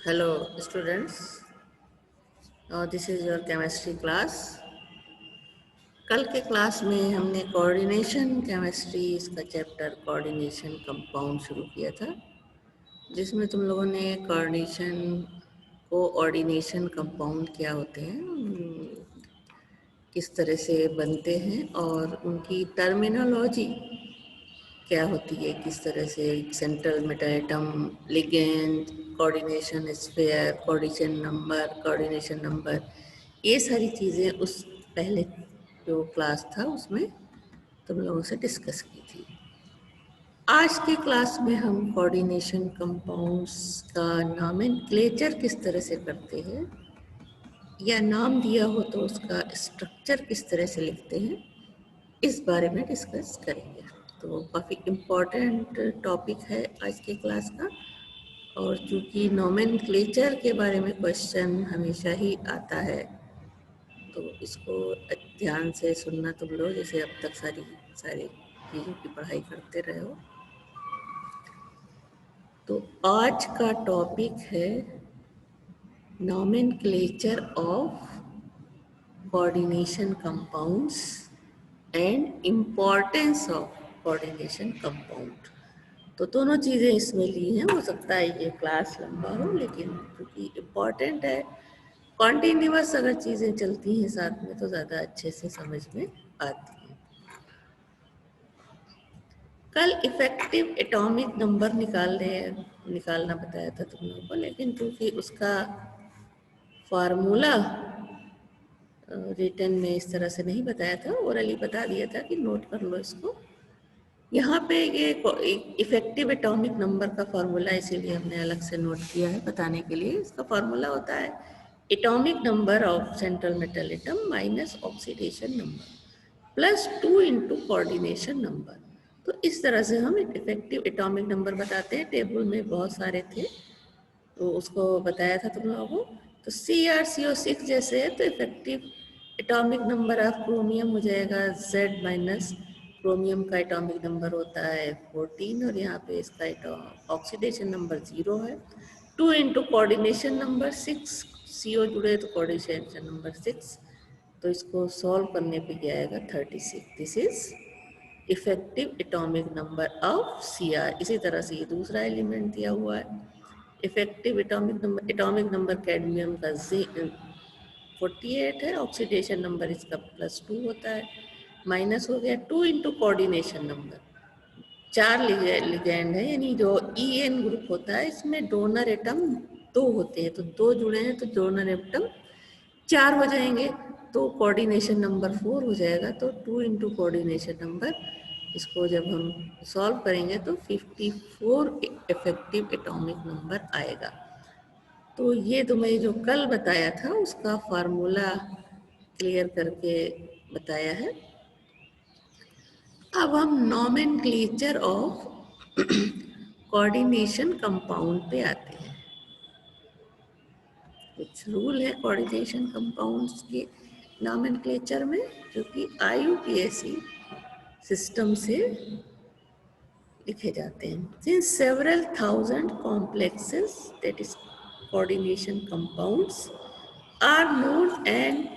Hello students, this is your chemistry class. कल के class में हमने कोऑर्डिनेशन केमिस्ट्री इसका चैप्टर कोऑर्डिनेशन कंपाउंड शुरू किया था, जिसमें तुम लोगों ने कोऑर्डिनेशन कंपाउंड क्या होते हैं, किस तरह से बनते हैं और उनकी टर्मिनोलॉजी क्या होती है, किस तरह से central metal atom, ligand, coordination sphere, coordination number, ये सारी चीज़ें उस पहले जो क्लास था उसमें तुम लोगों से डिस्कस की थी। आज के क्लास में हम कोऑर्डिनेशन कंपाउंड्स का नॉमेनक्लेचर किस तरह से करते हैं या नाम दिया हो तो उसका स्ट्रक्चर किस तरह से लिखते हैं, इस बारे में डिस्कस करेंगे। तो काफ़ी इम्पोर्टेंट टॉपिक है आज के क्लास का, और चूँकि नॉमेनक्लेचर के बारे में क्वेश्चन हमेशा ही आता है तो इसको ध्यान से सुनना तुम लोग, जैसे अब तक सारी चीज़ों की पढ़ाई करते रहे हो। तो आज का टॉपिक है nomenclature of coordination compounds and importance of coordination compound. तो दोनों चीज़ें इसमें ली हैं। हो सकता है ये क्लास लंबा हो, लेकिन क्योंकि इम्पॉर्टेंट है, कॉन्टिन्यूअस अगर चीज़ें चलती हैं साथ में तो ज़्यादा अच्छे से समझ में आती हैं। कल इफेक्टिव एटॉमिक नंबर निकालना बताया था तुम लोगों को, लेकिन क्योंकि उसका फार्मूला रिटन में इस तरह से नहीं बताया था, ओरली बता दिया था कि नोट कर लो इसको। यहाँ पे ये इफेक्टिव एटॉमिक नंबर का फार्मूला इसीलिए हमने अलग से नोट किया है बताने के लिए। इसका फार्मूला होता है atomic number of central metal atom minus oxidation number plus 2 into coordination number. तो इस तरह से हम इफेक्टिव एटॉमिक नंबर बताते हैं। टेबल में बहुत सारे थे तो उसको बताया था तुम लोगों को। तो CrCO6 जैसे है तो effective atomic number of chromium हो जाएगा Z माइनस क्रोमियम का एटॉमिक नंबर होता है 14, और यहाँ पे इसका ऑक्सीडेशन नंबर 0 है। 2 इंटू कोऑर्डिनेशन नंबर 6, CO जुड़े तो कोऑर्डिनेशन नंबर 6, तो इसको सॉल्व करने पे क्या आएगा 36। This is effective atomic number of Cr। इसी तरह से ये दूसरा एलिमेंट दिया हुआ है, इफेक्टिव एटॉमिक नंबर कैडमियम का 48 है, ऑक्सीडेशन नंबर इसका +2 होता है, माइनस हो गया 2 इंटू कोऑर्डिनेशन नंबर। 4 लिगेंड है, यानी जो EN ग्रुप होता है इसमें डोनर एटम 2 होते हैं, तो 2 जुड़े हैं तो डोनर एटम 4 हो जाएंगे, तो कोऑर्डिनेशन नंबर 4 हो जाएगा। तो 2 इंटू कोऑर्डिनेशन नंबर, इसको जब हम सॉल्व करेंगे तो 54 इफेक्टिव एटॉमिक नंबर आएगा। तो ये तुम्हें जो कल बताया था उसका फार्मूला क्लियर करके बताया है। अब हम नॉमेनक्लेचर ऑफ कोऑर्डिनेशन कंपाउंड पे आते हैं। कुछ रूल है कोऑर्डिनेशन कंपाउंड्स के नॉमेनक्लेचर में, जो कि IUPAC सिस्टम से लिखे जाते हैं। Since several thousand complexes, that is coordination compounds, are known and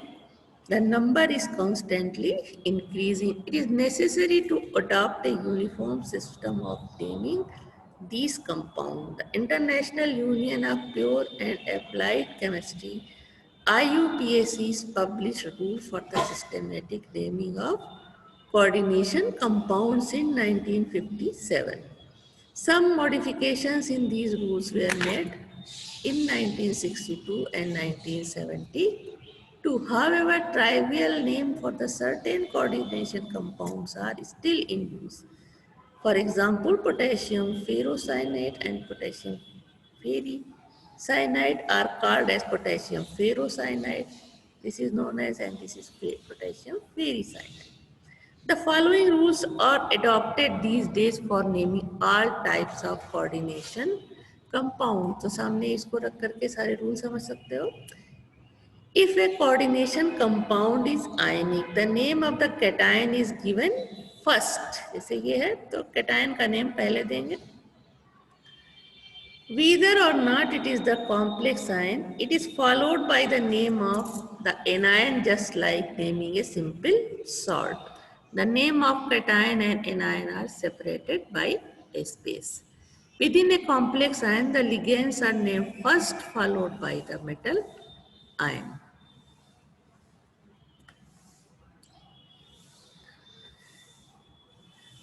the number is constantly increasing, it is necessary to adopt a uniform system of naming these compounds. The International Union of Pure and Applied Chemistry, IUPAC's published rule for the systematic naming of coordination compounds in 1957. Some modifications in these rules were made in 1962 and 1972. However, trivial names for the certain coordination compounds are still in use. For example, potassium ferrocyanide and potassium ferricyanide are called as potassium ferrocyanide. This is known as, and this is potassium ferricyanide. The following rules are adopted these days for naming all types of coordination compound. तो सामने इसको रख करके सारे rule समझ सकते हो। If a coordination compound is ionic, the name of the cation is given first. जैसे ये है तो cation का नेम पहले देंगे, Whether or not it is the complex ion, it is followed by the name of the anion, just like naming a simple salt. The name of cation and anion are separated by a space. Within a complex ion, the ligands are named first, followed by the metal ion.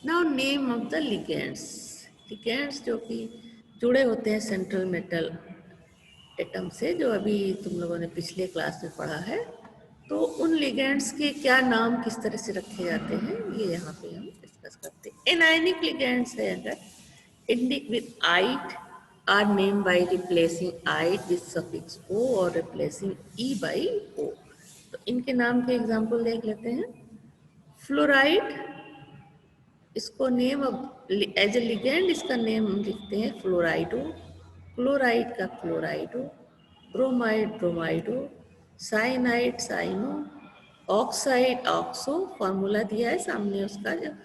Now name of the ligands. Ligands जो कि जुड़े होते हैं central metal atom से, जो अभी तुम लोगों ने पिछले क्लास में पढ़ा है, तो उन लिगेंड्स के क्या नाम किस तरह से रखे जाते हैं ये यहाँ पे हम डिस्कस करते हैं। एनायनिक लिगेंड्स है अगर ending with ide are named by replacing ide with suffix o और रिप्लेसिंग ई बाय ओ। तो इनके नाम के एग्जांपल देख लेते हैं। फ्लोराइड, इसको नेम एज ए लिगेंड इसका नेम लिखते हैं फ्लोराइडो, क्लोराइड का chlorido, bromide bromido, cyanide cyano, oxide oxo. Formula दिया है सामने उसका, जब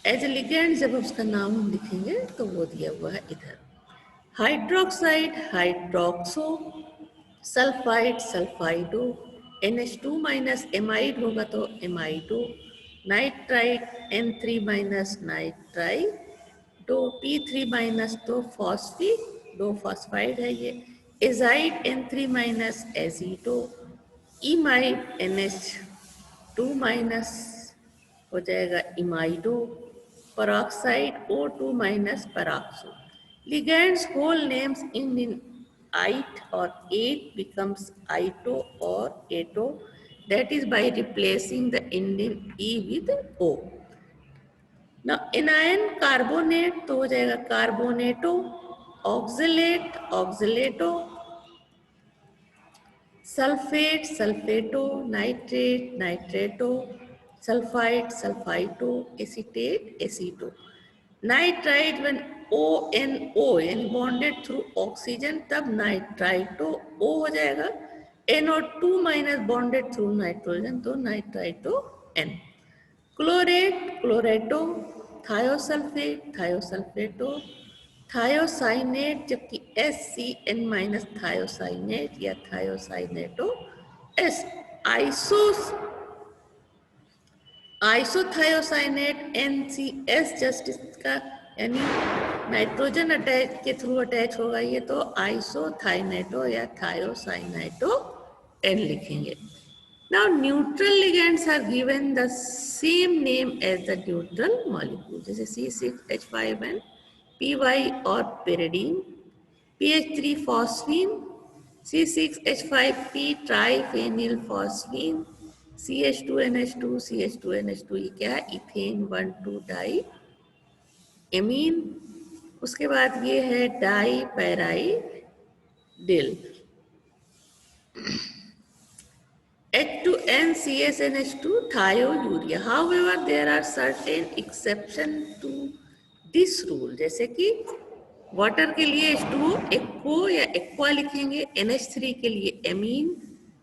एज ए लिगेंड जब उसका नाम हम लिखेंगे तो वो दिया हुआ है इधर। Hydroxide hydroxo, sulphide sulphido, NH2 minus amide होगा तो amido, nitride N3 minus nitrido, P3 minus तो फॉस्फी दो फॉस्फाइड है ये, azide N3 minus azido, imide NH2 minus हो जाएगा इमाइडो, peroxide O2 minus peroxo. Ligands whole names end in ite or ate becomes ito or ato, that is by replacing the end in e with o. Now anion carbonate तो हो जाएगा carbonato, oxalate oxalato, sulfate sulfato, nitrate nitrato, sulfide sulfito, acetate aceto. Nitrite when ONO यानी bonded through oxygen तब nitrito O हो जाएगा, NO2 minus bonded through nitrogen तो nitrito N। Chlorate chlorato, thiosulphate thiosulphato, thiocyanate जबकि SCN minus thiocyanate या thiocyanato S। Iso isothiocyanate NCS just इसका यानी nitrogen attach के थ्रू अटैच होगा ये, तो आइसोथाइनेटो या थायोसाइनेटो N लिखेंगे। Now neutral ligands are given the same name as the neutral molecule, जैसे C6H5N PY और pyridine, PH3 phosphine, C6H5P ट्राइफेनिल phosphine, CH2NH2 CH2NH2 ये क्या है, इथेन 1,2 डाई एमीन। उसके बाद ये है die पैराइडिल, H2N CSNH2 thiourea. However, there are certain exceptions to this rule, जैसे कि वाटर के लिए H2O एक्को या एक्वा लिखेंगे, NH3 के लिए ammine,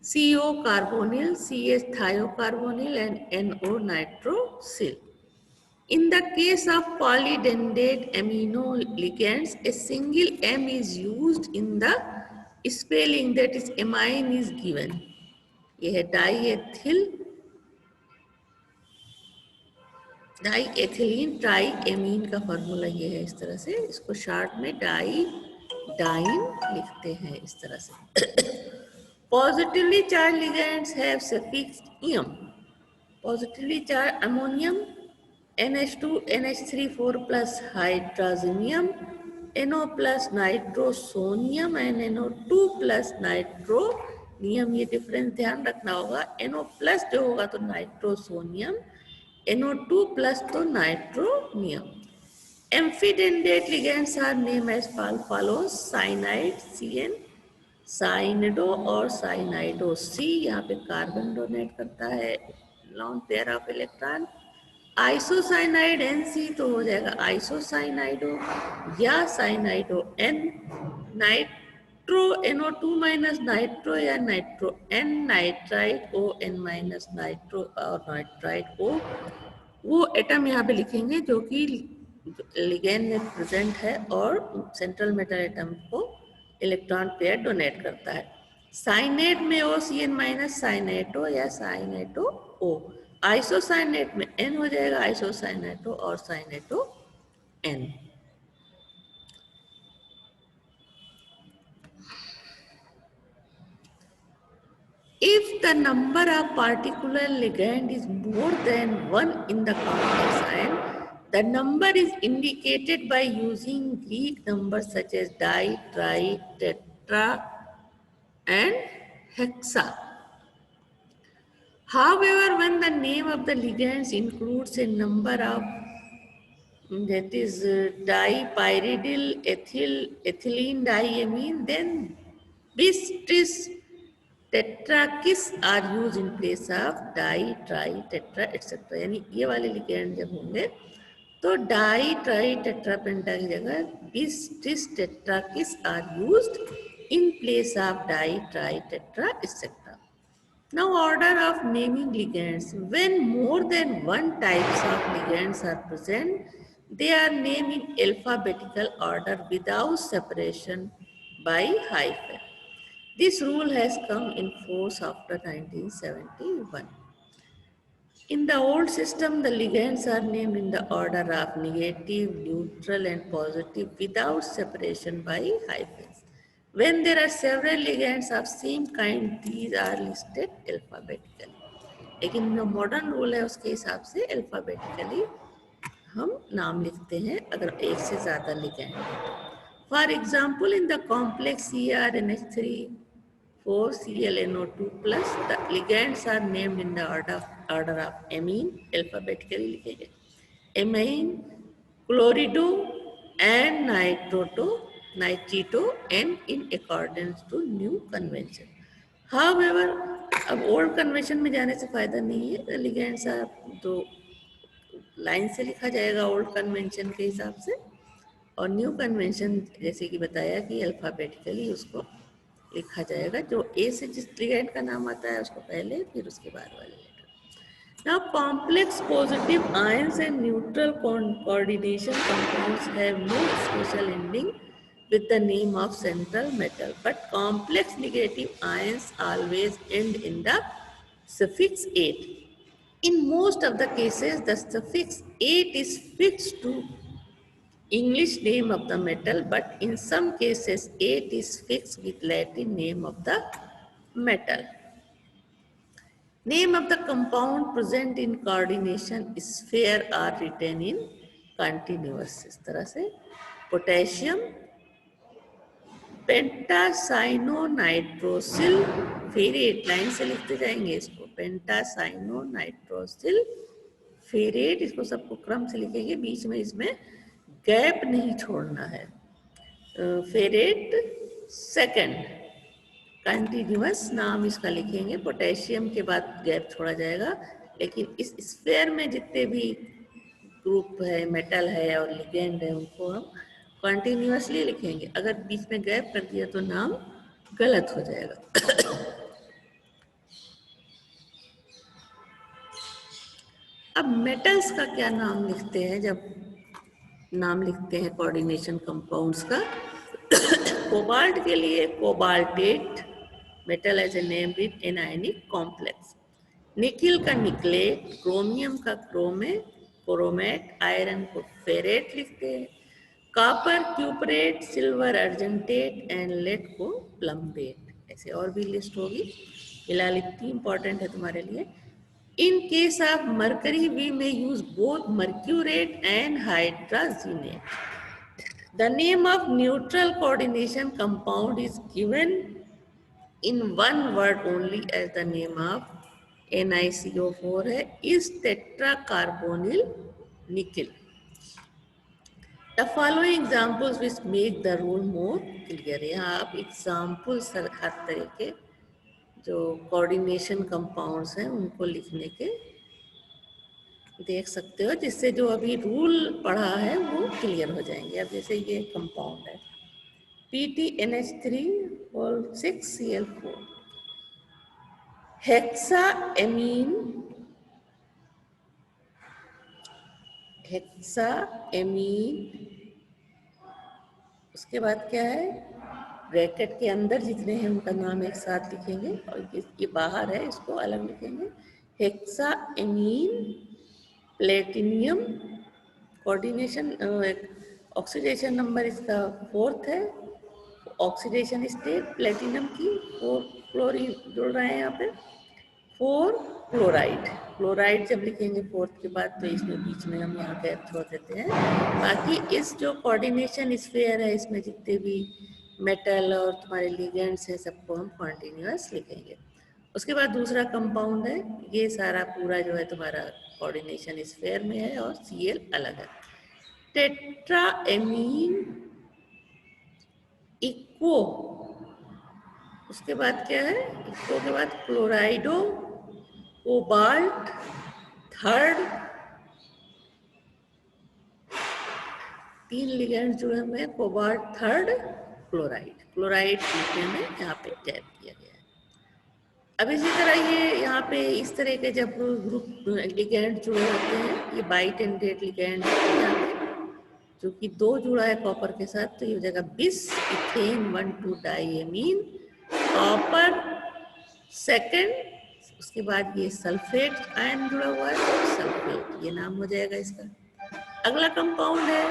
CO carbonyl, CS thiocarbonyl and NO nitrosyl. In the case of polydentate amino ligands, a single M is used in the spelling, that is amine is given. ये है diethyl डाईएथिलीन try amine का formula ये है इस तरह से, इसको short में डाई डाइन लिखते हैं इस तरह से। Positively charge ligands have suffix ium, positively charge ammonium NH2 NH3 4 plus hydrazinium, NO plus nitrosonium and NO2 plus nitronium, ये डिफरेंस ध्यान रखना होगा। NO plus जो होगा तो नाइट्रोसोनियम, NO2 plus तो nitronium. Amphidentate ligands are named as follows: cyanide CN, cyanido और cyanido C, यहाँ पे कार्बन डोनेट करता है lone pair of electron. Isocyanide NC तो हो जाएगा आइसोसाइनाइडो या cyanido N। Nitro NO2 minus nitro या nitro N, nitride ON minus nitro और नाइट्राइड O। वो एटम यहाँ पे लिखेंगे जो कि लिगेंड में प्रेजेंट है और सेंट्रल मेटल एटम को इलेक्ट्रॉन पेयर डोनेट करता है। साइनेट में OCN माइनस साइनेटो या साइनेटो O। आइसोसाइनेट में N हो जाएगा, आइसोसाइनेटो और साइनेटो N। If the number of particular ligand is more than one in the complex ion, the number is indicated by using Greek numbers such as di, tri, tetra, and hexa. However, when the name of the ligands includes a number of, that is dipyridyl ethyl ethylene diamine, then bis, tris, tetrakis are use in place of di, tri, tetra etcetera. यानी ये वाले ligand जब होंगे तो die, tri, tetra, पेंटा की जगह bis, tris, tetrakis are used in place of di, tri, tetra etcetera. Now order of naming ligands. When more than one types of ligands are present, they are named in alphabetical order without separation by hyphen. This rule has come in force after 1971. In the old system, the ligands are named in the order of negative, neutral, and positive without separation by hyphens. When there are several ligands of same kind, these are listed alphabetically. लेकिन जो modern rule है उसके हिसाब से alphabetically हम नाम लिखते हैं अगर एक से ज़्यादा लिगैंड है। For example in the complex CrNH3 4ClNO2 plus, the ligands are named in the order of amine, alphabetically लिखेंगे, amine, chlorido and nitrito and in accordance to new convention. However, अब ओल्ड कन्वेंशन में जाने से फायदा नहीं है, ligands तो line से लिखा जाएगा ओल्ड कन्वेंशन के हिसाब से, और न्यू कन्वेंशन जैसे कि बताया कि अल्फाबेटिकली उसको लिखा जाएगा, जो ए से जिस लिगेंड का नाम आता है उसको पहले फिर उसके बाद वाले letter. Now complex positive ions and neutral coordination compounds have no special ending with the name of central metal, but complex negative ions always end in the suffix -ate. In most of the cases, the suffix -ate is fixed to English name of the metal, but in some cases, -ate is fixed with Latin name of the metal. Name of the compound present in coordination sphere are written in continuous. इस तरह से potassium पेंटासाइनोनाइट्रोसिल ferret, line से लिखते जाएंगे इसको, पेंटासाइनोनाइट्रोसिल ferret, इसको सबको क्रम से लिखेंगे, बीच में इसमें गैप नहीं छोड़ना है। फेरेट सेकंड कंटिन्यूअस नाम इसका लिखेंगे, पोटेशियम के बाद गैप छोड़ा जाएगा, लेकिन इस स्फेयर में जितने भी ग्रुप है, मेटल है और लिगेंड है, उनको हम कंटिन्यूअसली लिखेंगे। अगर बीच में गैप कर दिया तो नाम गलत हो जाएगा। अब मेटल्स का क्या नाम लिखते हैं जब नाम लिखते हैं कोऑर्डिनेशन कंपाउंड्स का? कोबाल्ट के लिए cobaltate metal as a name with anionic complex, nickel का निकलेट, क्रोमियम का क्रोमेट, आयरन को फेरेट लिखते हैं, copper cuprate, silver argentate and lead को प्लम्बेट। ऐसे और भी लिस्ट होगी, फिलहाल इतनी इंपॉर्टेंट है तुम्हारे लिए। In case of mercury we may use both mercurate and hydrargyrate. The name of neutral coordination compound is given in one word only as the name of NiCO4 है, is tetracarbonyl nickel. The following examples which make the rule more clear. यहाँ आप examples हर तरह के जो coordination compounds हैं उनको लिखने के देख सकते हो, जिससे जो अभी रूल पढ़ा है वो क्लियर हो जाएंगे। अब जैसे ये कंपाउंड है PTNH3 6Cl4, हेक्साएमीन, उसके बाद क्या है ब्रैकेट के अंदर जितने हैं उनका नाम एक साथ लिखेंगे और ये बाहर है इसको अलग लिखेंगे। Hexa amine platinum coordination oxidation number इसका 4th है। ऑक्सीडेशन स्टेट प्लेटिनम की 4 क्लोरीन जुड़ रहे हैं यहाँ पे। 4 क्लोराइड, क्लोराइड जब लिखेंगे 4th के बाद तो इसमें बीच में हम यहाँ गैप छोड़ देते हैं। बाकी इस जो कोऑर्डिनेशन स्फीयर है इसमें जितने भी मेटल और तुम्हारे लिगेंड्स हैं सबको हम कॉन्टिन्यूअस लिखेंगे। उसके बाद दूसरा कंपाउंड है, ये सारा पूरा जो है तुम्हारा कोऑर्डिनेशन स्फीयर में है और Cl अलग है। टेट्राएमीन इक्वो, उसके बाद क्या है, इक्वो के बाद क्लोराइडो कोबाल्ट थर्ड, 3 लिगेंड जुड़े हुए हैं, कोबाल्ट थर्ड क्लोराइड, क्लोराइड में यहाँ पे टैप किया गया है। अब इसी तरह ये यहाँ पे इस तरह के जब ग्रुप लिगेंड जुड़े होते हैं, ये बाइटेंडेड लिगेंड यहाँ पे जो कि 2 जुड़ा है कॉपर के साथ, तो ये हो जाएगा बिस इथेन 1,2 डाइएमीन कॉपर सेकंड। उसके बाद ये सल्फेट आयन जुड़ा हुआ है तो सल्फेट, ये नाम हो जाएगा इसका। अगला कंपाउंड है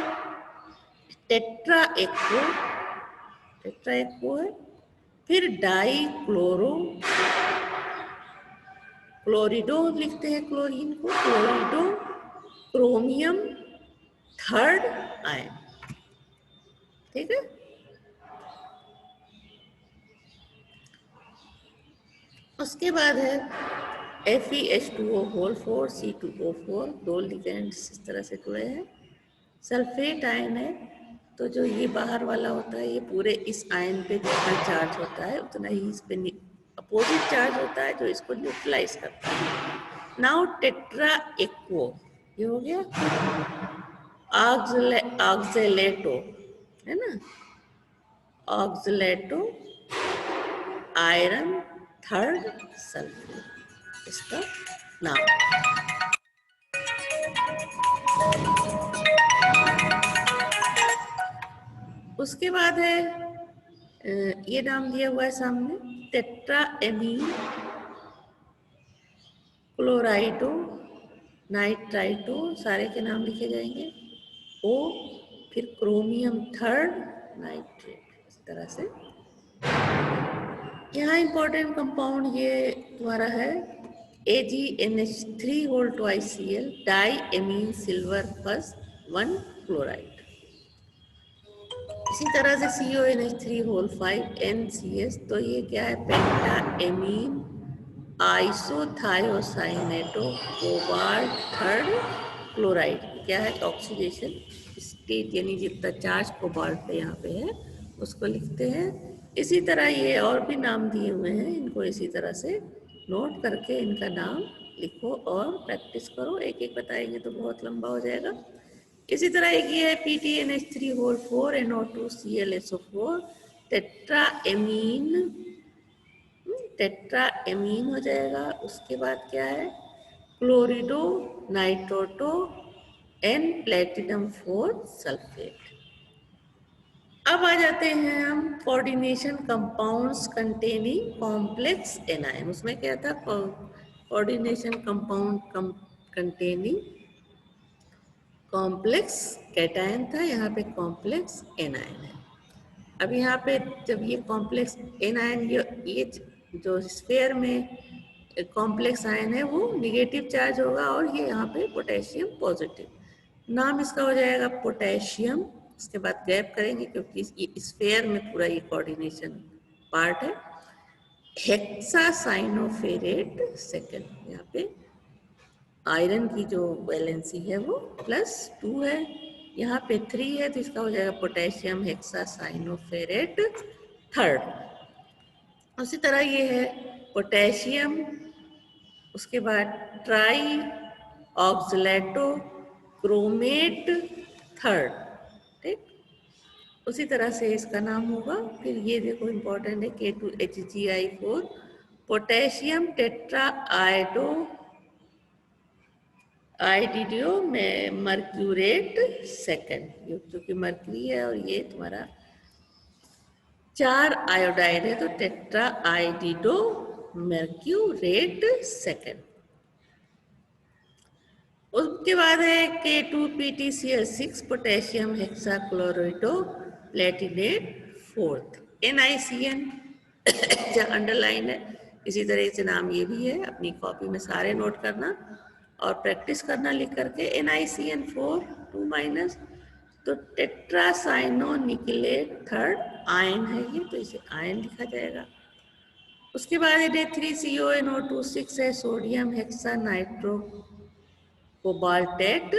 टेट्रा एक्वो, टेट्रा एक्वो है। फिर डाई क्लोरो, क्लोरिडो लिखते हैं क्लोरीन को, क्लोरिडो क्रोमियम थर्ड आयन, ठीक है। उसके बाद है FeH2O होल 4 C2O4, 2 लिगेंड्स इस तरह से जुड़े हैं। सल्फेट आयन है, तो जो ये बाहर वाला होता है ये पूरे इस आयन पे जितना चार्ज होता है उतना ही इस पे अपोजिट चार्ज होता है जो इसको न्यूट्रलाइज करता है। नाउ टेट्रा एक्वो, ये हो गया ऑक्जेलेटो, है ना, ऑक्जेलेटो आयरन थर्ड सल्फेट, इसका नाम। उसके बाद है ये नाम दिया हुआ है सामने टेट्राएमीन क्लोराइडो नाइट्राइटो, सारे के नाम लिखे जाएंगे। ओ फिर क्रोमियम थर्ड नाइट्रेट, इस तरह से। यहाँ इंपॉर्टेंट कंपाउंड ये तुम्हारा है AgNH3 whole twice Cl di amine silver plus 1 chloride. इसी तरह से CONH3 होल 5 NCS, तो ये क्या है पेंटा एमीन आइसोथायोसाइनेटो कोबाल्ट थर्ड क्लोराइड, क्या है ऑक्सीडेशन स्टेट, यानी जितना चार्ज कोबाल्ट पे यहाँ पे है उसको लिखते हैं। इसी तरह ये और भी नाम दिए हुए हैं, इनको इसी तरह से नोट करके इनका नाम लिखो और प्रैक्टिस करो, एक एक बताएंगे तो बहुत लंबा हो जाएगा। इसी तरह एक ये है PTNH3 whole 4 NO2 ClSO4 tetra amine, tetra amine हो जाएगा। उसके बाद क्या है chlorido nitrito N platinum 4 sulphate. अब आ जाते हैं हम coordination compounds containing complex anion. उसमें क्या था coordination compound containing complex cation था, यहाँ पे कॉम्प्लेक्स एनायन है। अब यहाँ पे जब ये कॉम्प्लेक्स एनायन, ये जो स्फीयर में कॉम्प्लेक्स आयन है वो निगेटिव चार्ज होगा और ये यहाँ पे पोटेशियम पॉजिटिव, नाम इसका हो जाएगा पोटेशियम। उसके बाद गैप करेंगे क्योंकि ये स्फीयर में पूरा ये कोऑर्डिनेशन पार्ट है। हेक्सासाइनोफेरेट सेकेंड, यहाँ पे आयरन की जो वैलेंसी है वो +2 है, यहाँ पे 3 है तो इसका हो जाएगा पोटेशियम हेक्सासाइनोफेरेट थर्ड। उसी तरह ये है पोटेशियम, उसके बाद ट्राई ऑक्सलेटो क्रोमेट थर्ड, ठीक। उसी तरह से इसका नाम होगा। फिर ये देखो इंपॉर्टेंट है K2HgI4 पोटेशियम टेट्रा आइडो आइडिडियो में मर्क्यूरेट सेकंड, जो कि मर्क्यूरी है और ये तुम्हारा 4 आयोडाइड है तो टेट्रा आइडिडो mercurate सेकेंड। उसके बाद है K2PtCl6 potassium hexachlorido platinate fourth. NiCN जो अंडरलाइन है, इसी तरह से नाम ये भी है, अपनी कॉपी में सारे नोट करना और प्रैक्टिस करना लिख करके। NiCN4 2 माइनस, तो टेट्रासाइनो निकलेट थर्ड आयन है ये, तो इसे आयन लिखा जाएगा। उसके बाद Na3CONO2 6 है, sodium hexa nitro cobaltate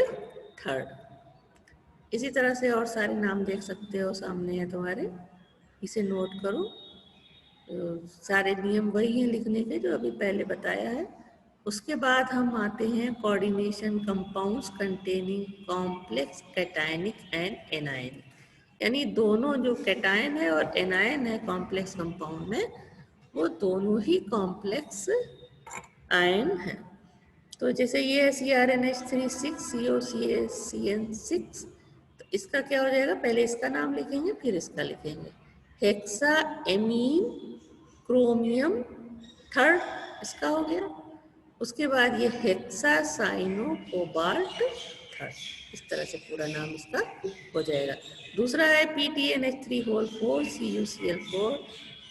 third. इसी तरह से और सारे नाम देख सकते हो, सामने है तुम्हारे, इसे नोट करो। तो सारे नियम वही हैं लिखने के जो अभी पहले बताया है। उसके बाद हम आते हैं coordination compounds containing complex cationic and anionic, यानी दोनों जो कैटायन है और एनायन है कॉम्प्लेक्स कंपाउंड में, वो दोनों ही कॉम्प्लेक्स आयन है। तो जैसे ये है CrNH3 6 COCN6, तो इसका क्या हो जाएगा, पहले इसका नाम लिखेंगे फिर इसका लिखेंगे, हेक्सा एमीन क्रोमियम थर्ड इसका हो गया। उसके बाद ये हेक्सा साइनो कोबाल्ट थर्ड, इस तरह से पूरा नाम इसका हो जाएगा। दूसरा है PTNH3 होल 4 CuCl4,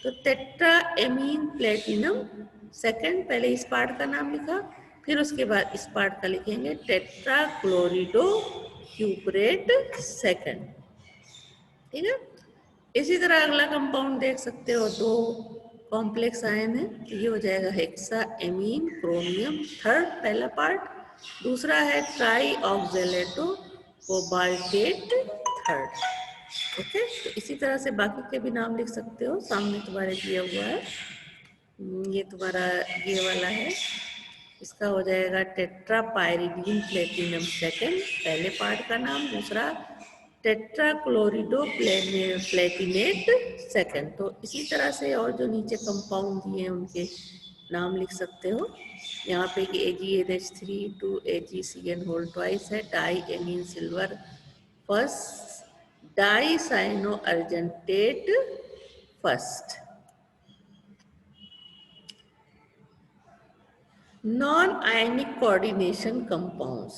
तो टेट्रा एमीन प्लेटिनम सेकेंड, पहले इस पार्ट का नाम लिखा फिर उसके बाद इस पार्ट का लिखेंगे टेट्रा क्लोरिडो क्यूपरेट सेकेंड, ठीक है। इसी तरह अगला कंपाउंड देख सकते हो, दो कॉम्प्लेक्स आयन है, तो ये हो जाएगा हेक्सा एमीन क्रोमियम थर्ड पहला पार्ट, दूसरा है try oxalato cobaltate third. Okay, तो इसी तरह से बाकी के भी नाम लिख सकते हो, सामने तुम्हारे दिया हुआ है। ये तुम्हारा ये वाला है, इसका हो जाएगा टेट्रा पायरिडिन प्लेटिनम सेकेंड पहले पार्ट का नाम, दूसरा टेट्रा क्लोरिडो प्लेटिनेट सेकेंड। तो इसी तरह से और जो नीचे कंपाउंड दिए हैं उनके नाम लिख सकते हो। यहाँ पे कि AgNH3 2 AgCN होल ट्वाइस है, di amine silver first, di cyano argentate first. Non ionic coordination compounds,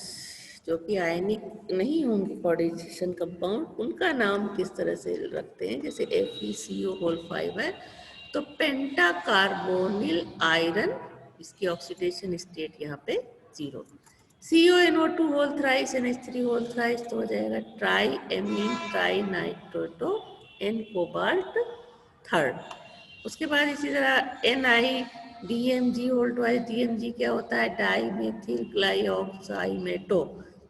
जो कि आयनिक नहीं होंगे कोऑर्डिनेशन कंपाउंड, उनका नाम किस तरह से रखते हैं, जैसे FeCO होल 5 है तो पेंटा कार्बोनिल आयरन, इसकी ऑक्सीडेशन स्टेट यहाँ पे 0। CONO2 whole thrice NH3 whole thrice, तो हो जाएगा tri amine tri nitrito N cobalt third. उसके बाद इसी तरह NiDMG होल ट्वाइस, DMG क्या होता है, डाई मेथिल ग्लाइऑक्साइमेटो,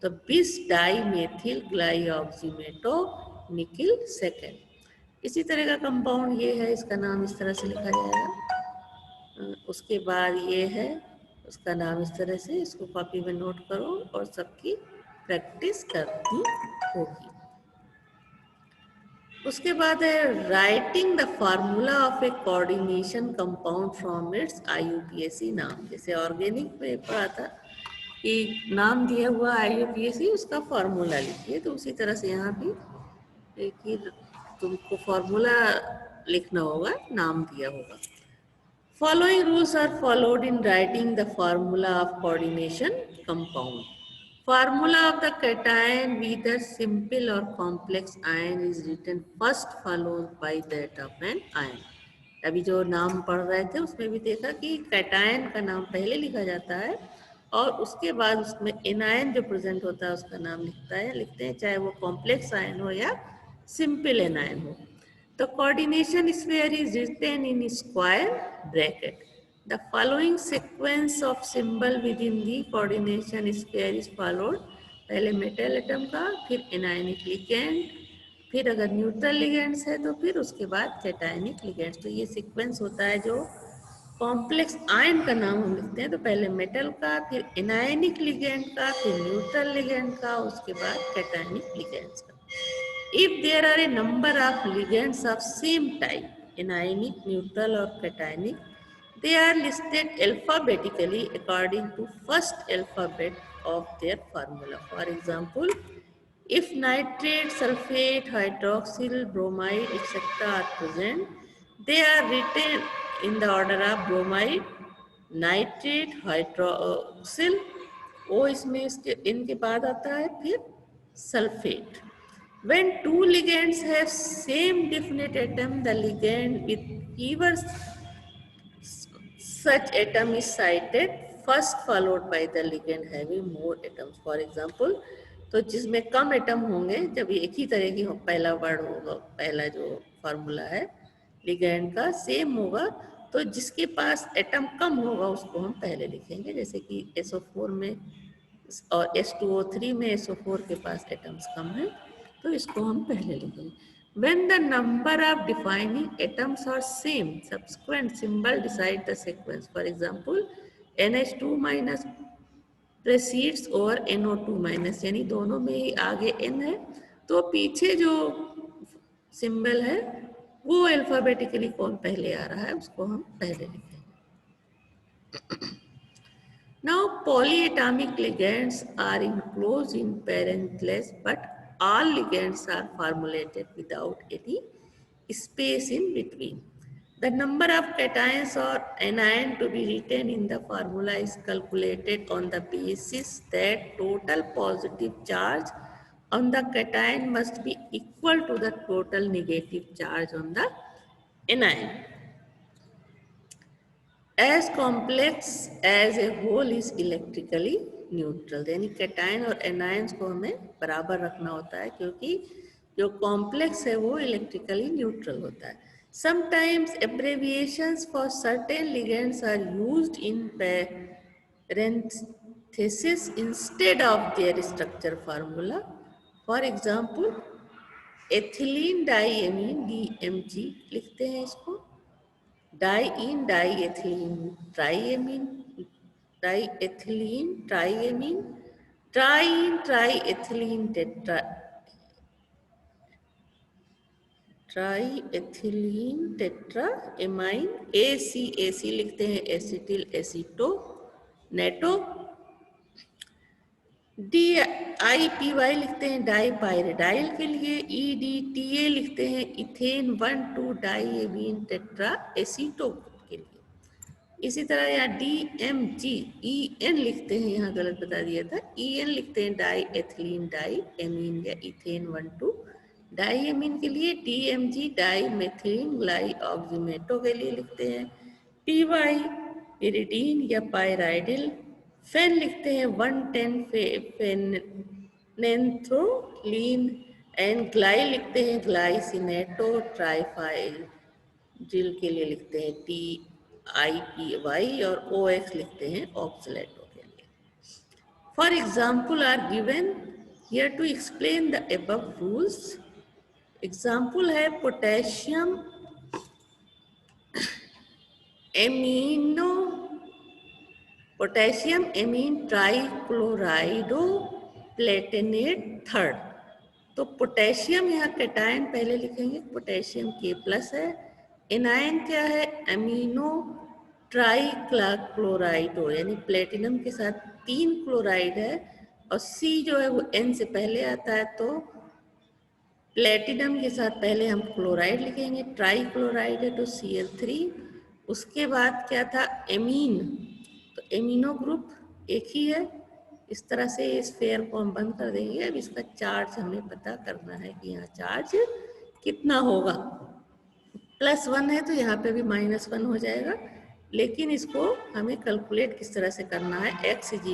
तो बिस डाई मेथिल ग्लाइऑक्सीमेटो निकिल सेकेंड। इसी तरह का कंपाउंड ये है, इसका नाम इस तरह से लिखा जाएगा। उसके बाद ये है, उसका नाम इस तरह से, इसको कॉपी में नोट करो और सबकी प्रैक्टिस करनी होगी। उसके बाद है writing the formula of A coordination compound from its IUPAC नाम। जैसे ऑर्गेनिक में पढ़ा था कि नाम दिया हुआ IUPAC, उसका फार्मूला लिखिए, तो उसी तरह से यहाँ भी एक ही तुमको फार्मूला लिखना होगा, नाम दिया होगा। Following rules are followed in writing the formula of coordination compound. Formula of the cation, whether simple or complex ion, is written first followed by that of an ion. अभी जो नाम पढ़ रहे थे उसमें भी देखा कि कैटायन का नाम पहले लिखा जाता है और उसके बाद उसमें एनायन जो प्रेजेंट होता है उसका नाम लिखते हैं, चाहे वो कॉम्प्लेक्स आयन हो या सिंपल एनायन हो। The coordination sphere is written in square bracket. The following sequence of symbol within the coordination sphere is followed. पहले मेटल एटम का, फिर एनायनिक लिगेंड, फिर अगर न्यूट्रल लिगेंड्स है तो फिर उसके बाद कैटायनिक लिगेंड्स। तो ये सीक्वेंस होता है जो कॉम्प्लेक्स आयन का नाम हम लिखते हैं, तो पहले मेटल का, फिर एनायनिक लिगेंड का, फिर न्यूट्रल लिगेंड का, उसके बाद कैटायनिक लिगेंड्स का। If there are a number of ligands of same type, anionic, neutral or cationic, they are listed alphabetically according to first alphabet of their formula. For example, If nitrate, sulfate, hydroxyl, bromide, etc. are present, they are written in the order of bromide, nitrate, hydroxyl, O इसमें इसके इनके बाद आता है फिर sulphate. When two ligands have same definite atom, the ligand with fewer such atom is cited first followed by the ligand having more atoms. For example, तो जिसमें कम atom होंगे, जब एक ही तरह की पहला वर्ड होगा, पहला जो फार्मूला है लिगैंड का सेम होगा, तो जिसके पास एटम कम होगा उसको हम पहले लिखेंगे. जैसे कि SO4 में और H2O3 में SO4 के पास एटम्स कम है, तो इसको हम पहले लिखेंगे. When the number of defining atoms are same, subsequent symbol decide the sequence. For example, NH2 minus precedes over NO2 minus, यानी दोनों में ही आगे N है, तो पीछे जो सिंबल है वो अल्फाबेटिकली कौन पहले आ रहा है उसको हम पहले लिखेंगे. Now polyatomic ligands are enclosed in parentheses, but all ligands are formulated without any space in between. The number of cations or anion to be written in the formula is calculated on the basis that total positive charge on the cation must be equal to the total negative charge on the anion. As complex as a whole is electrically neutral. यानी cation और anions को हमें बराबर रखना होता है, क्योंकि जो कॉम्प्लेक्स है वो इलेक्ट्रिकली न्यूट्रल होता है. Sometimes abbreviations for certain ligands are used in parentheses instead of their structure formula. For example, ethylene diamine DMG लिखते हैं इसको. Dien diethylene triamine, diethylene triamine, trien triethylene tetra, triethylene tetra amine, ACAC लिखते हैं acetyl एसिटो NATO. DIPY लिखते हैं डाइपाइरिडाइल के लिए. EDTA लिखते हैं इथेन 1,2 डाइएमीन टेट्रा एसीटो के लिए. इसी तरह यहाँ DMGEN लिखते हैं, यहाँ गलत बता दिया था, EN लिखते हैं डाई एथिलीन डाई एमीन या इथेन 1,2 डाइएमीन के लिए. DMG डाई मेथिलीन ग्लाई ऑक्सीमेटो के लिए लिखते हैं. PY पिरिडीन या पायराइडिल. फेन लिखते हैं 110 फेनेंथ्रोलीन एंड ग्लाई लिखते हैं ग्लाइसिनेटो ट्राइफाइल जिल के लिए लिखते हैं TIPY और OX लिखते हैं ऑक्सलेटो के लिए. For example are given here to explain the above rules. Example है potassium amino, potassium amine trichlorido platinate third. तो पोटेशियम यहाँ कैटायन पहले लिखेंगे, पोटेशियम K+ है. एनायन क्या है, अमीनो ट्राइक्लोराइडो, यानी प्लेटिनम के साथ 3 क्लोराइड है और C जो है वो N से पहले आता है, तो प्लेटिनम के साथ पहले हम क्लोराइड लिखेंगे, ट्राइक्लोराइड है तो Cl3. उसके बाद क्या था, एमीन, तो एमिनो ग्रुप एक ही है. इस तरह से इस पेयर को हम बंद कर देंगे. अब इसका चार्ज हमें पता करना है कि यहाँ चार्ज कितना होगा. +1 है तो यहाँ पे भी -1 हो जाएगा, लेकिन इसको हमें कैलकुलेट किस तरह से करना है. X =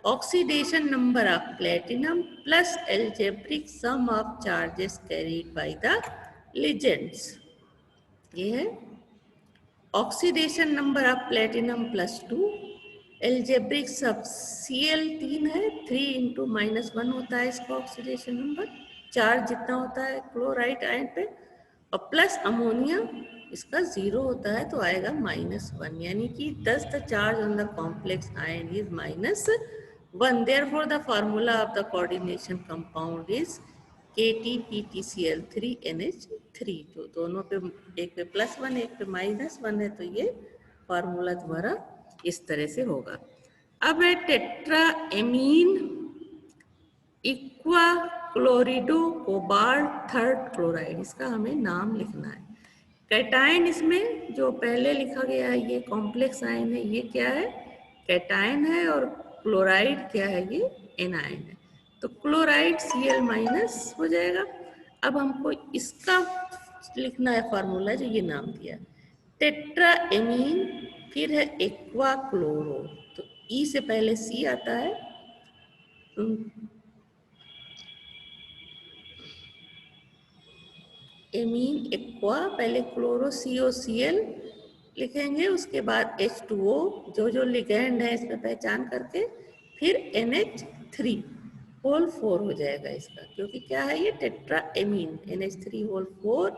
oxidation number of platinum plus algebraic sum of charges carried by the ligands. ये है oxidation number of platinum +2, algebraic सब Cl3 है, 3 × -1 होता है इसका ऑक्सीडेशन नंबर, चार्ज जितना होता है क्लोराइड आयन पे, और प्लस अमोनिया इसका 0 होता है तो आएगा -1, यानी कि 10 the charge on the complex ion is -1. Therefore the formula of the coordination compound is KTPTCl3NH3. तो दोनों पे, एक पे +1 एक पे -1 है, तो ये फार्मूला तुम्हारा इस तरह से होगा. अब है tetra amine इक्वा क्लोरिडो cobalt third chloride, इसका हमें नाम लिखना है। कैटायन इसमें जो पहले लिखा गया है ये कॉम्प्लेक्स आयन है, ये क्या है, कैटायन है, और क्लोराइड क्या है, ये एनायन है। तो क्लोराइड Cl माइनस हो जाएगा। अब हमको इसका लिखना है फार्मूला जो ये नाम दिया, टेट्रा एमीन, फिर है एक्वा क्लोरो, तो ई से पहले सी आता है, एमीन एक्वा, पहले क्लोरो COCl लिखेंगे, उसके बाद H2O, जो जो लिगेंड है इसमें पहचान करके, फिर NH3 होल 4 हो जाएगा इसका, क्योंकि क्या है ये टेट्रा एमीन, NH3 होल 4,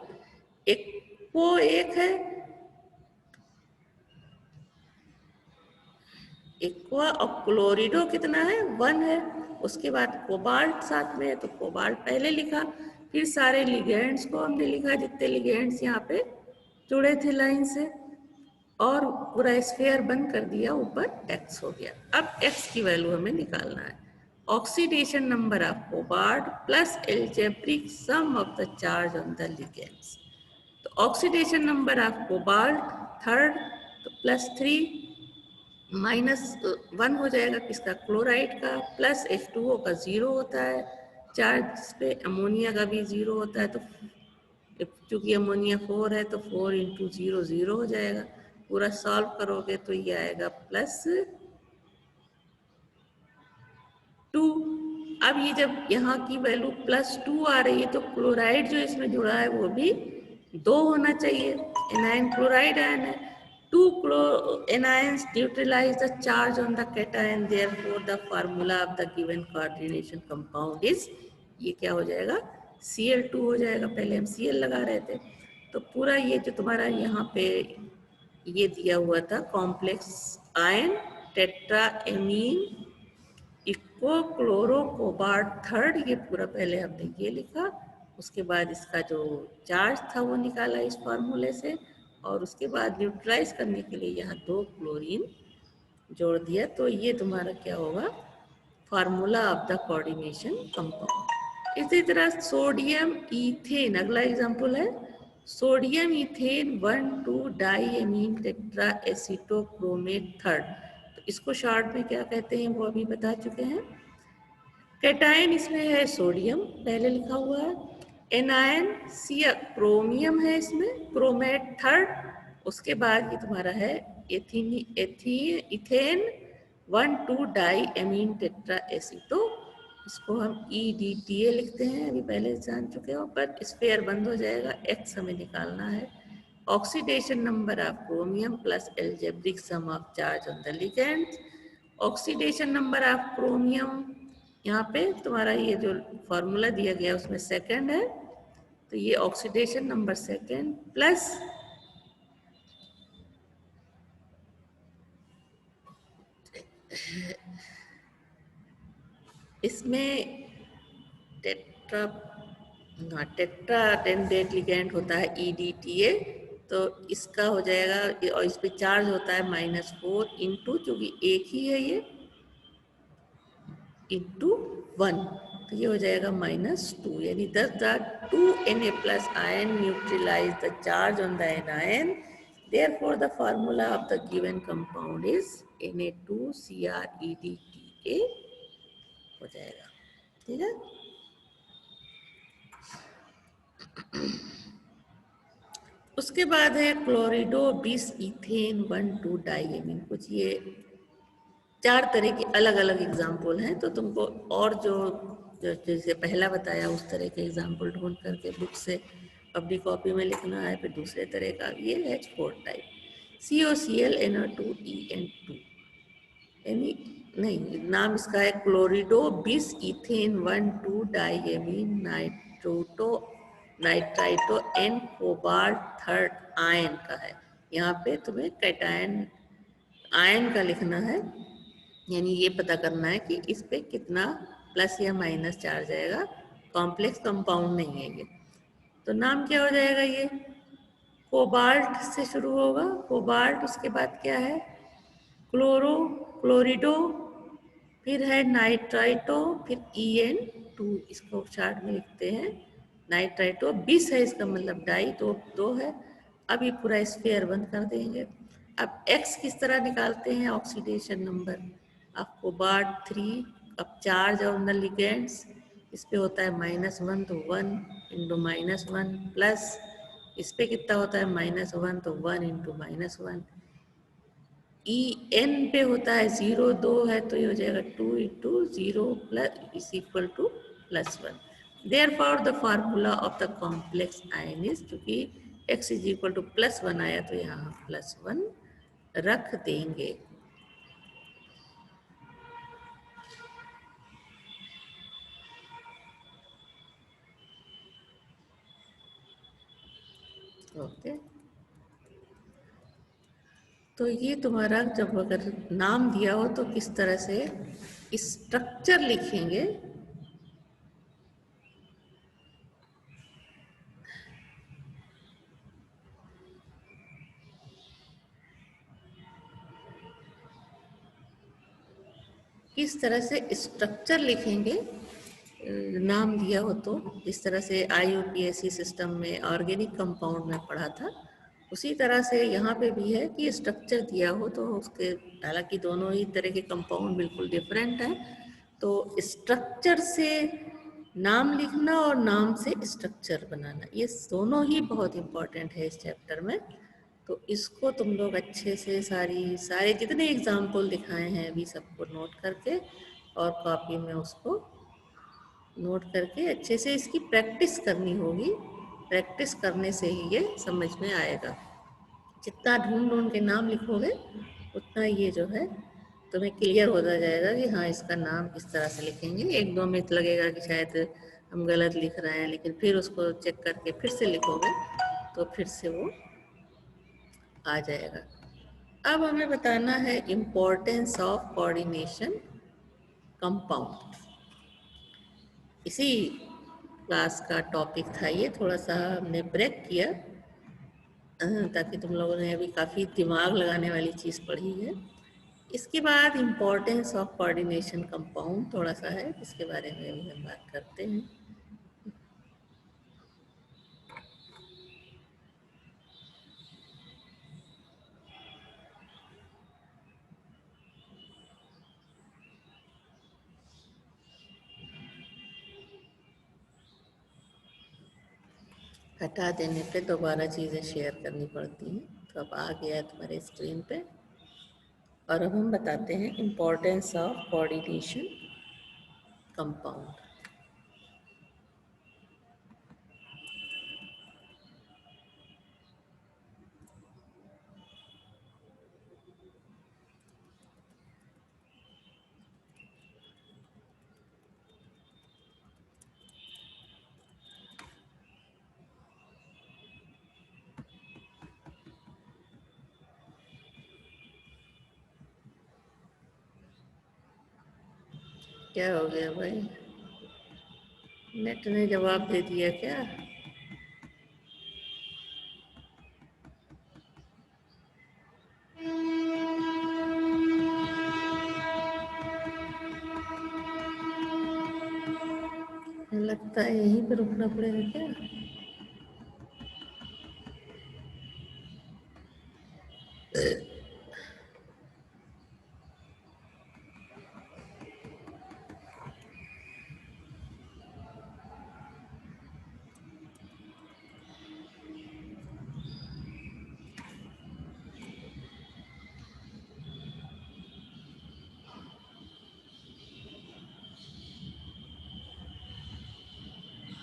एक्वो एक है, एक्वा, और क्लोरिडो कितना है, 1 है। उसके बाद कोबाल्ट साथ में है, तो कोबाल्ट पहले लिखा, फिर सारे लिगेंड्स को हमने लिखा, जितने लिगेंड्स यहाँ पे जुड़े थे लाइन से, और पूरा स्फीयर बंद कर दिया, ऊपर X हो गया। अब X की वैल्यू हमें निकालना है, oxidation number of cobalt plus algebraic sum of the charge on the ligands. तो oxidation number of cobalt third, तो +3 -1 हो जाएगा किसका, क्लोराइड का, प्लस H2O का 0 होता है चार्ज पे, अमोनिया का भी 0 होता है, तो चूंकि अमोनिया 4 है तो 4 × 0 0 हो जाएगा। पूरा सॉल्व करोगे तो ये आएगा +2। अब ये जब यहाँ की वैल्यू +2 आ रही है तो क्लोराइड जो इसमें जुड़ा है वो भी 2 होना चाहिए, एनायन क्लोराइड आयन है। 2 anions neutralize the charge on the cation, therefore the formula of the given coordination compound is, ये क्या हो जाएगा, Cl2 हो जाएगा, पहले हम Cl लगा रहे थे। तो पूरा ये जो तुम्हारा यहाँ पे ये दिया हुआ था कॉम्प्लेक्स आयन टेट्रा एमीन इक्को क्लोरो कोबाल्ट थर्ड, ये पूरा पहले हमने ये लिखा, उसके बाद इसका जो चार्ज था वो निकाला इस फार्मूले से, और उसके बाद न्यूट्रलाइज करने के लिए यहाँ 2 क्लोरीन जोड़ दिया। तो ये तुम्हारा क्या होगा, formula of the coordination compound. इसी तरह सोडियम इथेन, अगला एग्जांपल है sodium ethane 1,2 di amine tetra acetochromate third. तो इसको शॉर्ट में क्या कहते हैं वो अभी बता चुके हैं। कैटायन इसमें है सोडियम, पहले लिखा हुआ है, एनायन क्रोमियम है इसमें, क्रोमेट थर्ड, उसके बाद ये तुम्हारा है ethane 1,2 di amine tetra aceto, इसको हम EDTA लिखते हैं, अभी पहले जान चुके हो, पर स्फीयर बंद हो जाएगा, X हमें निकालना है। Oxidation number of chromium plus algebraic sum of charge on the ligand. Oxidation number of chromium यहाँ पे तुम्हारा ये जो फॉर्मूला दिया गया उसमें सेकंड है, तो ये ऑक्सीडेशन नंबर सेकंड प्लस इसमें टेट्रा टेट्राडेंडेट लिगेंड होता है EDTA, तो इसका हो जाएगा, और इस पे चार्ज होता है -4 इंटू, चूंकि एक ही है ये, ×1, तो ये हो जाएगा -2, यानी 2 Na+ ion neutralize the charge on the anion, therefore the formula of the given compound is Na2CrEdTA हो जाएगा, ठीक है। उसके बाद है क्लोरिडो बिस इथेन 1,2 डाइएमीन, कुछ ये 4 तरह के अलग अलग एग्जाम्पल हैं, तो तुमको और जो जैसे पहला बताया उस तरह के एग्जाम्पल ढूंढ करके बुक से अपनी कॉपी में लिखना है। फिर दूसरे तरह का ये H4 टाइप COCl NO2 यानी नहीं, नाम इसका है chlorido bis ethane 1,2 diamine nitrito N cobalt third ion का है। यहाँ पे तुम्हें कैटायन आयन का लिखना है, यानी ये पता करना है कि इस पे कितना प्लस या माइनस चार्ज आएगा, कॉम्प्लेक्स कंपाउंड नहीं है ये। तो नाम क्या हो जाएगा, ये कोबाल्ट से शुरू होगा, कोबाल्ट, उसके बाद क्या है क्लोरिडो, फिर है नाइट्राइटो, फिर EN2, इसको चार्ट में लिखते हैं नाइट्राइटो। 20 है, इसका मतलब डाई तो 2 है। अब ये पूरा स्फीयर बंद कर देंगे। अब X किस तरह निकालते हैं ऑक्सीडेशन नंबर, आपको बार 3। अब चार्ज ऑन द लिगेंड्स, इस पे होता है -1 तो 1 इंटू -1 प्लस इस पे कितना होता है -1 तो 1 इंटू -1। EN पे होता है 0, 2 है तो ये हो जाएगा 2 into 0 plus is equal to +1। Therefore the formula of the complex ion is, क्योंकि x इज इक्वल टू +1 आया तो यहाँ +1 रख देंगे। ओके, तो ये तुम्हारा जब अगर नाम दिया हो तो किस तरह से स्ट्रक्चर लिखेंगे, किस तरह से स्ट्रक्चर लिखेंगे नाम दिया हो तो। जिस तरह से IUPAC सिस्टम में ऑर्गेनिक कंपाउंड में पढ़ा था, उसी तरह से यहाँ पे भी है कि स्ट्रक्चर दिया हो तो उसके, हालांकि दोनों ही तरह के कंपाउंड बिल्कुल डिफरेंट हैं, तो स्ट्रक्चर से नाम लिखना और नाम से स्ट्रक्चर बनाना, ये दोनों ही बहुत इम्पोर्टेंट है इस चैप्टर में। तो इसको तुम लोग अच्छे से सारे जितने एग्जाम्पल दिखाए हैं अभी सबको नोट करके और कॉपी में उसको नोट करके अच्छे से इसकी प्रैक्टिस करनी होगी। प्रैक्टिस करने से ही ये समझ में आएगा। जितना ढूंढ ढूंढ के नाम लिखोगे उतना ये जो है तुम्हें क्लियर होता जाएगा कि हाँ इसका नाम इस तरह से लिखेंगे। 1-2 मिनट लगेगा कि शायद हम गलत लिख रहे हैं, लेकिन फिर उसको चेक करके फिर से लिखोगे तो फिर से वो आ जाएगा। अब हमें बताना है इम्पोर्टेंस ऑफ कोऑर्डिनेशन कंपाउंड। इसी क्लास का टॉपिक था ये, थोड़ा सा हमने ब्रेक किया ताकि तुम लोगों ने अभी काफ़ी दिमाग लगाने वाली चीज़ पढ़ी है। इसके बाद इम्पोर्टेंस ऑफ कोऑर्डिनेशन कंपाउंड थोड़ा सा है, इसके बारे में भी हम बात करते हैं। हटा देने पे दोबारा चीज़ें शेयर करनी पड़ती हैं, तो अब आ गया है तुम्हारे स्क्रीन पे। और अब हम बताते हैं इम्पोर्टेंस ऑफ कोऑर्डिनेशन कंपाउंड। क्या हो गया भाई, नेट ने जवाब दे दिया क्या? लगता है यहीं पे रुकना पड़ेगा क्या?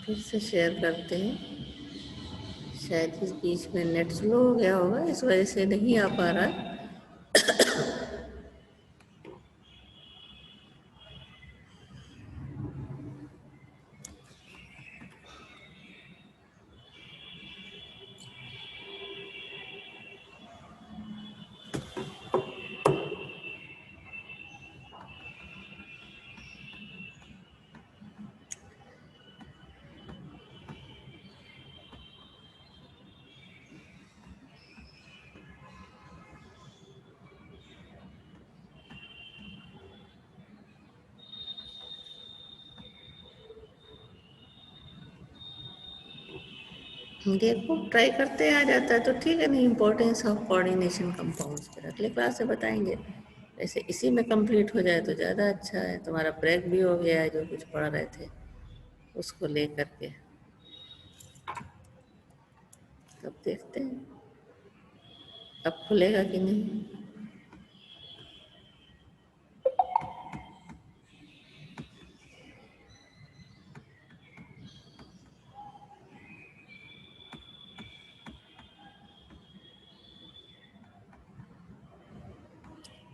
फिर से शेयर करते हैं। शायद इस बीच में नेट स्लो हो गया होगा, इस वजह से नहीं आ पा रहा है। देखो ट्राई करते आ जाता है तो ठीक है, नहीं इम्पोर्टेंस ऑफ कोऑर्डिनेशन कंपाउंड्स पर अगले क्लास से बताएंगे। वैसे इसी में कंप्लीट हो जाए तो ज़्यादा अच्छा है, तुम्हारा ब्रेक भी हो गया है जो कुछ पढ़ रहे थे उसको ले करके। अब देखते हैं अब खुलेगा कि नहीं।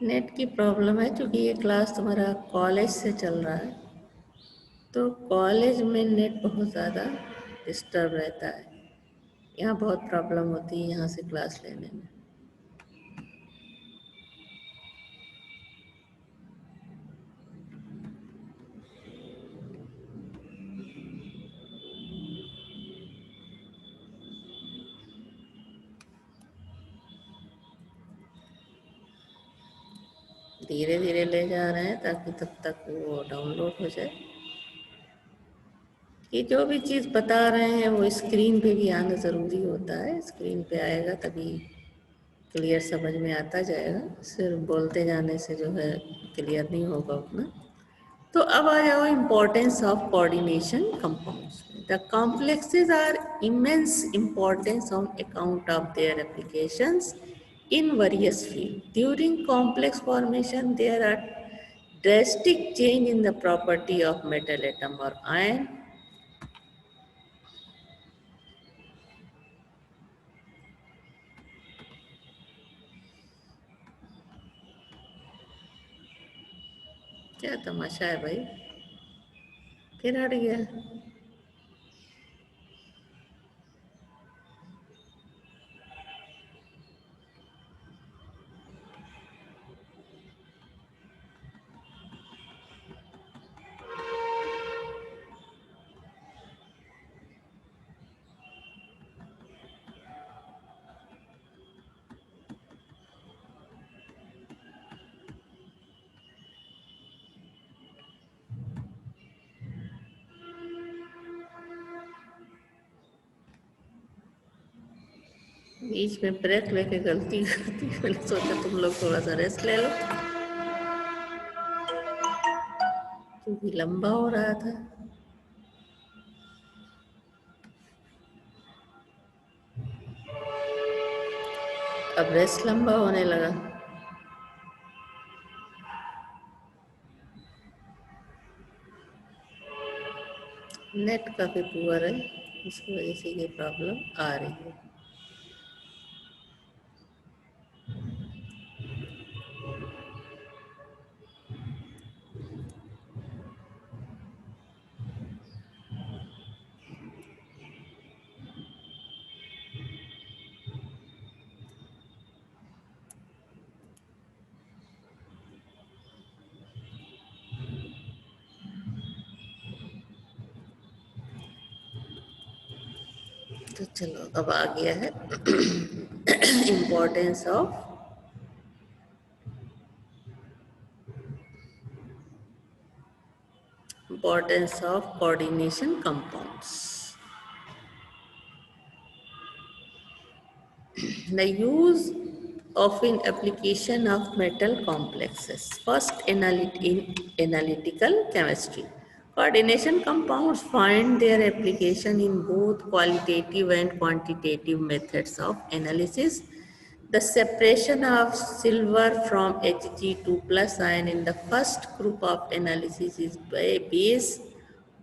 नेट की प्रॉब्लम है क्योंकि ये क्लास तुम्हारा कॉलेज से चल रहा है, तो कॉलेज में नेट बहुत ज़्यादा डिस्टर्ब रहता है। यहाँ बहुत प्रॉब्लम होती है यहाँ से क्लास लेने में। धीरे धीरे ले जा रहे हैं ताकि तब तक वो डाउनलोड हो जाए। कि जो भी चीज़ बता रहे हैं वो स्क्रीन पे भी आना ज़रूरी होता है, स्क्रीन पे आएगा तभी क्लियर समझ में आता जाएगा, सिर्फ बोलते जाने से जो है क्लियर नहीं होगा उतना। तो अब आ जाओ importance of coordination compounds. The complexes are immense importance on account of their applications in various fields. During complex formation, there are drastic change in the property of metal atom or ion. क्या तमाशा है भाई, फिर हट गया। बीच में break लेके गलती करती, मैंने सोचा तुम लोग थोड़ा सा रेस्ट ले लो क्योंकि लंबा हो रहा था। अब रेस्ट लंबा होने लगा। नेट काफ़ी पुअर है, इसकी वजह से ये प्रॉब्लम आ रही है। तो चलो अब आ गया है importance of coordination compounds. The use of in application of metal complexes. First, in analytical chemistry. Coordination compounds find their application in both qualitative and quantitative methods of analysis. The separation of silver from Hg2 plus ion in the first group of analysis is based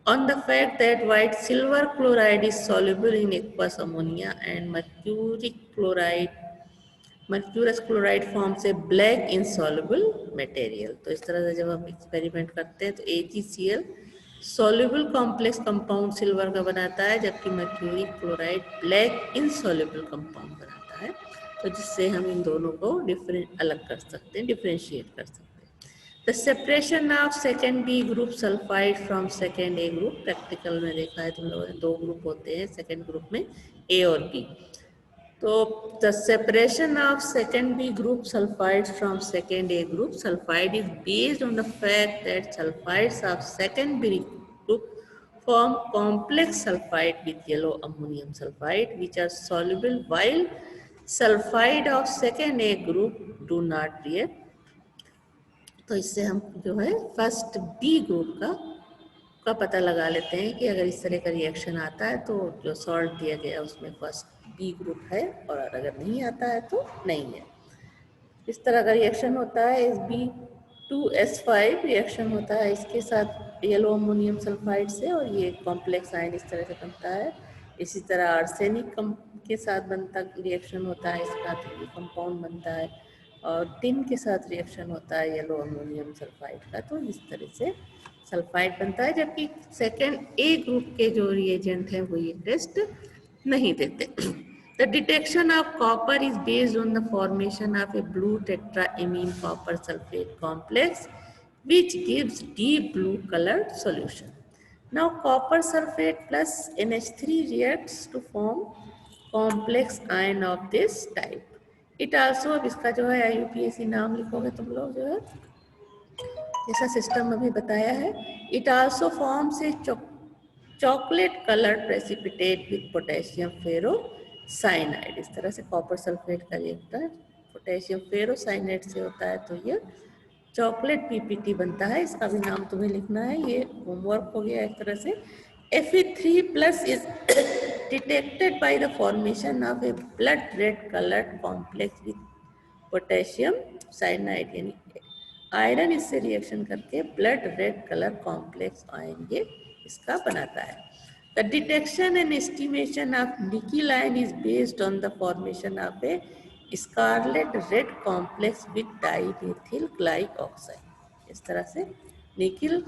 on the fact that white silver chloride is soluble in aqueous ammonia and mercurous chloride form से black insoluble material. तो इस तरह से जब हम experiment करते हैं तो AgCl soluble complex compound silver का बनाता है, जबकि mercury chloride black insoluble compound बनाता है। तो जिससे हम इन दोनों को अलग कर सकते हैं, डिफ्रेंशिएट कर सकते हैं। The separation of second B group sulphide from second A group. Practical में देखा है तुम लोगों ने, दो ग्रुप होते हैं सेकेंड ग्रुप में, ए और बी। तो the separation of second B group sulfides from second A group sulfide is based on the fact that sulfides of second B group form complex sulfide with yellow ammonium sulfide which are soluble while sulfide of second A group do not react. तो इससे हम जो है first B group का पता लगा लेते हैं कि अगर इस तरह का रिएक्शन आता है तो जो सॉल्ट दिया गया उसमें फर्स्ट बी ग्रुप है, और अगर नहीं आता है तो नहीं है। इस तरह का रिएक्शन होता है Sb2S5 रिएक्शन होता है इसके साथ येलो अमोनियम सल्फाइड से, और ये कॉम्प्लेक्स आयन इस तरह से बनता है। इसी तरह आर्सेनिक के साथ बनता रिएक्शन होता है इसका, तो ये कंपाउंड बनता है, और टिन के साथ रिएक्शन होता है येलो अमोनियम सल्फाइड का, तो इस तरह से सल्फाइड बनता है। जबकि सेकेंड ए ग्रुप के जो रिएजेंट हैं वो ये टेस्ट नहीं देते। The detection of copper is based on the formation of a blue tetraamine copper sulfate complex which gives deep blue colored solution. Now copper sulfate plus NH3 reacts to form complex ion of this type. It also, अब इसका जो है IUPAC नाम लिखोगे तुम लोग जो है, जैसा सिस्टम अभी बताया है, it also forms a chocolate coloured precipitate with potassium ferrocyanide. इस तरह से कॉपर सल्फेट का रिएक्टर पोटेशियम फेरोसाइनाइड से होता है, तो ये चॉकलेट पीपीटी बनता है। इसका भी नाम तुम्हें लिखना है, ये होमवर्क हो गया एक तरह से। Fe3+ is detected by the formation of a blood red colored complex with potassium cyanide, यानी आयरन इससे रिएक्शन करके blood red colour complex ion ये इसका बनाता है। The detection and estimation of nickel ion is based on the formation of a scarlet red complex with dimethyl glyoxide. इस तरह से निकिल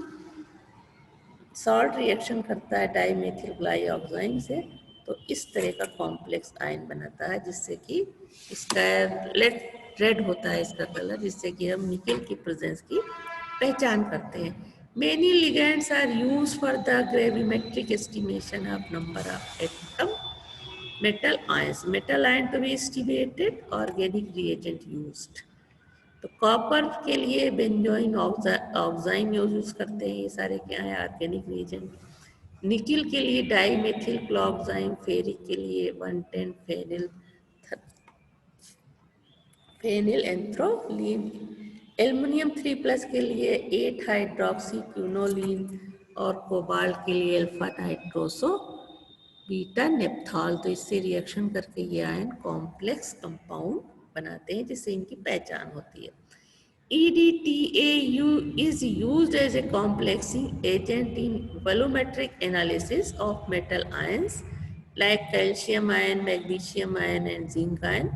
सॉल्ट रिएक्शन करता है डाईमेथिल ग्लाइऑक्साइड से, तो इस तरह का कॉम्प्लेक्स आयन बनाता है, जिससे कि स्कारलेट रेड होता है इसका कलर, जिससे कि हम निकिल की प्रेजेंस की पहचान करते हैं। Many ligands are use for the gravimetric estimation of number of atom metal ions. Metal ion to be estimated, organic reagent used. तो कॉपर के लिए बेंजोइन ऑक्साइम यूज करते हैं, ये सारे क्या है ऑर्गेनिक रिएजेंट। निकिल के लिए डाईमेथिल क्लोऑक्साइम, फेरिक के लिए 110 फेनिल एंथ्रोलीन, एल्युमिनियम 3+ के लिए 8 हाइड्रोक्सी क्यूनोलीन, और कोबाल्ट के लिए अल्फा नाइट्रोसो बीटा नेप्थॉल। तो इससे रिएक्शन करके ये आयन कॉम्प्लेक्स कंपाउंड बनाते हैं, जिससे इनकी पहचान होती है। EDTAU is used as a complexing agent in volumetric analysis of metal ions like calcium ion, magnesium ion, and zinc ion.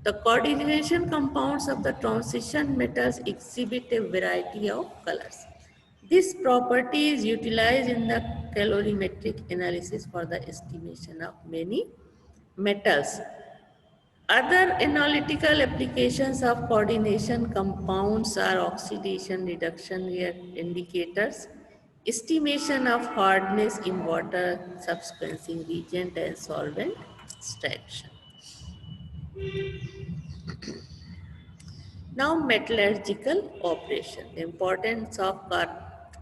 The coordination compounds of the transition metals exhibit a variety of colors. This property is utilized in the calorimetric analysis for the estimation of many metals. Other analytical applications of coordination compounds are oxidation reduction indicators, estimation of hardness in water, subsequencing reagent, and solvent extraction. Now, metallurgical operation. The importance of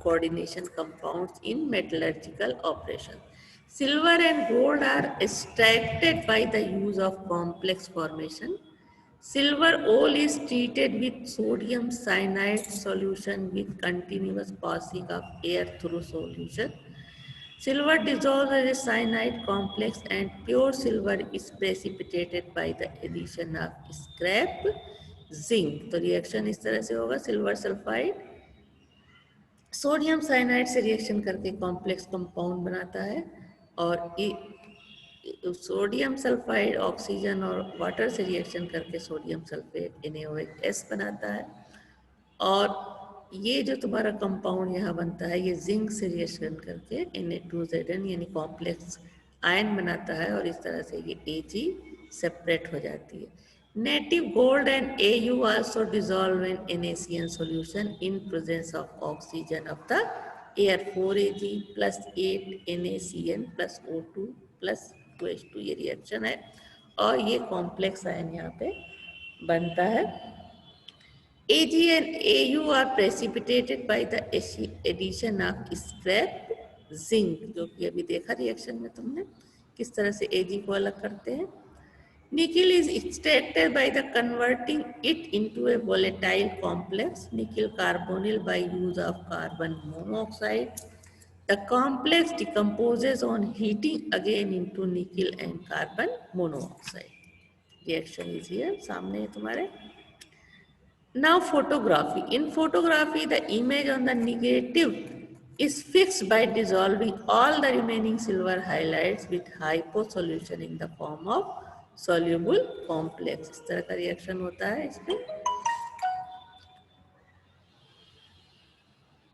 coordination compounds in metallurgical operation. Silver and gold are extracted by the use of complex formation. Silver ore is treated with sodium cyanide solution with continuous passing of air through solution. Silver dissolves as a cyanide complex, and pure silver is precipitated by the addition of scrap zinc. तो reaction इस तरह से होगा, silver sulphide sodium cyanide से reaction करके complex compound बनाता है, और सोडियम सल्फाइड ऑक्सीजन और वाटर से रिएक्शन करके सोडियम सल्फेट NaOH बनाता है। और ये जो तुम्हारा कंपाउंड यहाँ बनता है, ये जिंक से रिएक्शन करके Na2Zn यानी कॉम्प्लेक्स आयन बनाता है, और इस तरह से ये Ag सेपरेट हो जाती है। Native gold and Au also dissolve in NaCN solution in presence of oxygen of the air। 4Ag plus 8 NaCN plus O2 plus 2H2 ये रिएक्शन है, और ये कॉम्प्लेक्स आयन यहाँ पे बनता है। Ag and Au are precipitated by the addition of scrap zinc, जो कि अभी देखा रिएक्शन में तुमने किस तरह से Ag को अलग करते हैं। Nickel is extracted by the converting it into a volatile complex, nickel carbonyl, by use of carbon monoxide. The complex decomposes on heating again into nickel and carbon monoxide. Reaction is here, सामने है तुम्हारे. Now photography. In photography, the image on the negative is fixed by dissolving all the remaining silver highlights with hypo solution in the form of soluble complex. इस तरह का reaction होता है इसमें.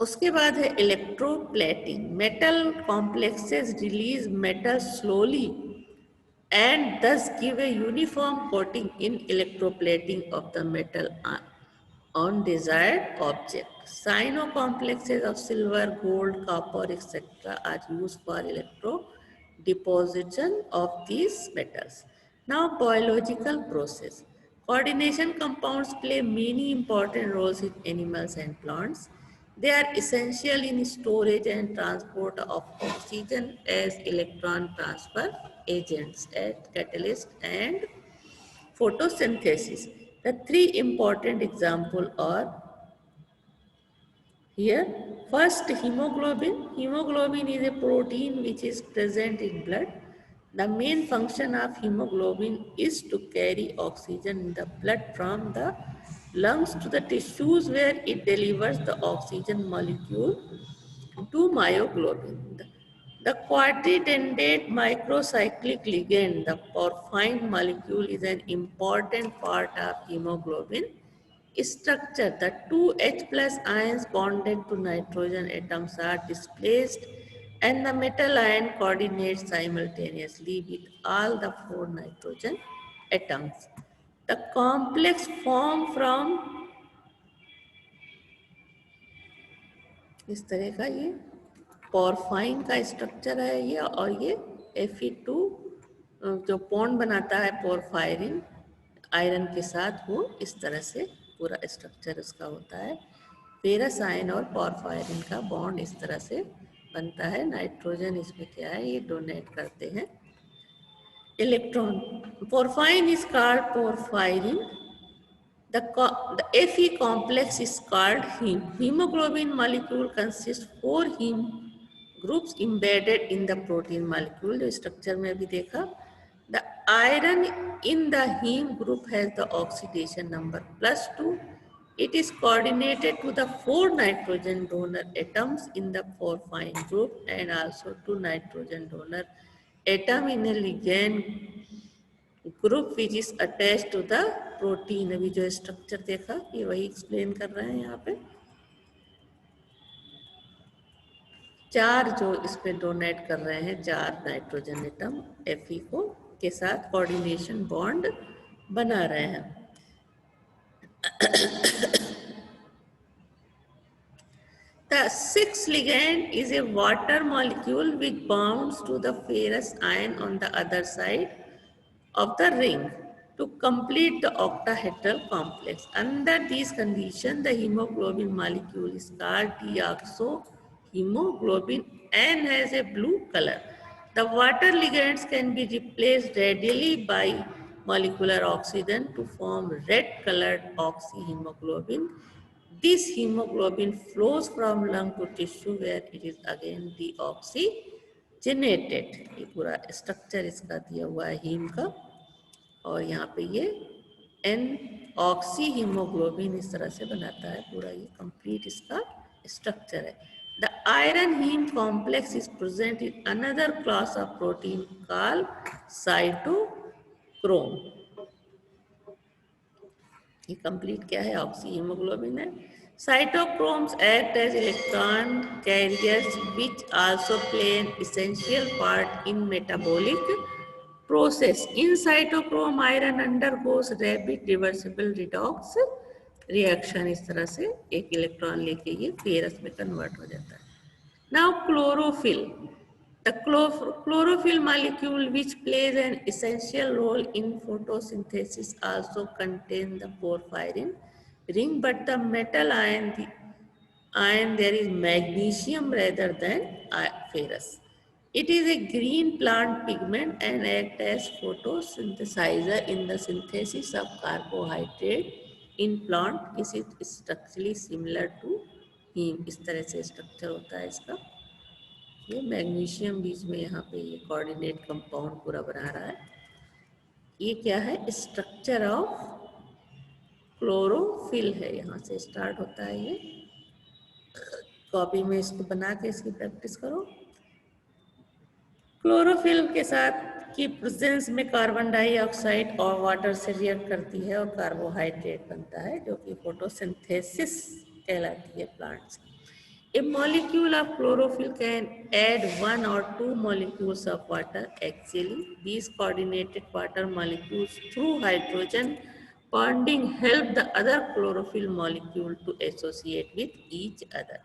उसके बाद है electroplating. Metal complexes release metal slowly and thus give a uniform coating in electroplating of the metal on desired object. Cyanocomplexes of silver, gold, copper, etc. are used for electro deposition of these metals. Now, biological process. Coordination compounds play many important roles in animals and plants. They are essential in storage and transport of oxygen as electron transfer agents, as catalyst and photosynthesis. The three important examples are here. First, hemoglobin. Hemoglobin is a protein which is present in blood. The main function of hemoglobin is to carry oxygen in the blood from the lungs to the tissues where it delivers the oxygen molecule to myoglobin. The quadridentate microcyclic ligand, the porphyrin molecule, is an important part of hemoglobin structure. The two H plus ions bonded to nitrogen atoms are displaced and the metal ion coordinates simultaneously with all the four nitrogen atoms. The complex formed from इस तरह का ये पोरफाइन का structure है ये, और ये Fe2 जो बॉन्ड बनाता है पोरफायरिन आयरन के साथ, वो इस तरह से पूरा स्ट्रक्चर उसका होता है. फेरस आयन और पोरफायरिन का बॉन्ड इस तरह से बनता है. नाइट्रोजन इसमें क्या है, ये डोनेट करते हैं electron. Porphine is called porphyrin. The Fe complex is called heme. Hemoglobin molecule consists 4 heme groups embedded in the protein molecule. जो structure में अभी देखा. The iron in the heme group has the oxidation number +2. It is coordinated to the 4 nitrogen donor atoms in the porphyrin group and also 2 nitrogen donor atom in a ligand group which is attach to the protein. अभी जो structure देखा ये वही explain कर रहे हैं. यहाँ पे 4 जो इस पे डोनेट कर रहे हैं, 4 नाइट्रोजन एटम Fe को के साथ कोऑर्डिनेशन बॉन्ड बना रहे हैं. The sixth ligand is a water molecule which bonds to the ferrous ion on the other side of the ring to complete the octahedral complex. Under these conditions, the hemoglobin molecule is called deoxyhemoglobin and has a blue color. The water ligands can be replaced readily by molecular oxygen to form red-colored oxyhemoglobin. This hemoglobin flows from lung to tissue where it is again deoxygenated. ये पूरा structure इसका दिया हुआ है haem का. और यहाँ पे ये एन ऑक्सी हीमोग्लोबिन इस तरह से बनाता है पूरा. ये कंप्लीट इसका स्ट्रक्चर है. The iron heme complex is present in another class of protein called cytochrome. ये कंप्लीट क्या है, ऑक्सी हीमोग्लोबिन है. Cytochromes act as electron carriers which also play an essential part in metabolic process. In cytochrome, iron undergoes rapid reversible redox reaction. इस तरह से एक electron लेके ये फेरस में कन्वर्ट हो जाता है. Now chlorophyll. The chlorophyll molecule, which plays an essential role in photosynthesis, also contains the porphyrin ring, but the metal ion and there is magnesium rather than ferrous. It is a green plant pigment and act as photosynthesizer in the synthesis of carbohydrate in plant. इस structurally similar to heme. इस तरह से structure होता है इसका. ये magnesium बीच में यहाँ पे ये कोऑर्डिनेट कंपाउंड पूरा बना रहा है. ये क्या है? स्ट्रक्चर ऑफ क्लोरोफिल है. यहाँ से स्टार्ट होता है ये. कॉपी में इसको बना के इसकी प्रैक्टिस करो. क्लोरोफिल के साथ की प्रेजेंस में कार्बन डाइऑक्साइड और वाटर से रिएक्ट करती है और कार्बोहाइड्रेट बनता है जो कि फोटोसिंथेसिस कहलाती है प्लांट्स की. A molecule of chlorophyll can add one or two molecules of water. Actually, these coordinated water molecules through hydrogen bonding help the other chlorophyll molecule to associate with each other.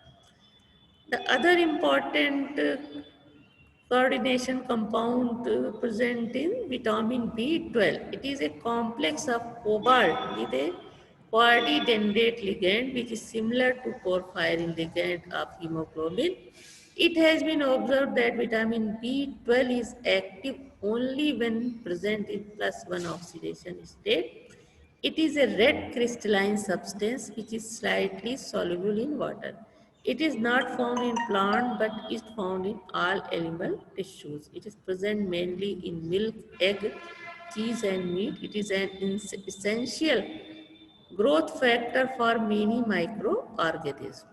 The other important coordination compound present in vitamin B12. It is a complex of cobalt with a coordinate ligand which is similar to porphyrin ligand of hemoglobin. It has been observed that vitamin B12 is active only when present in +1 oxidation state. It is a red crystalline substance which is slightly soluble in water. It is not found in plant but is found in all animal tissues. It is present mainly in milk, egg, cheese and meat. It is an essential growth factor for many microorganisms.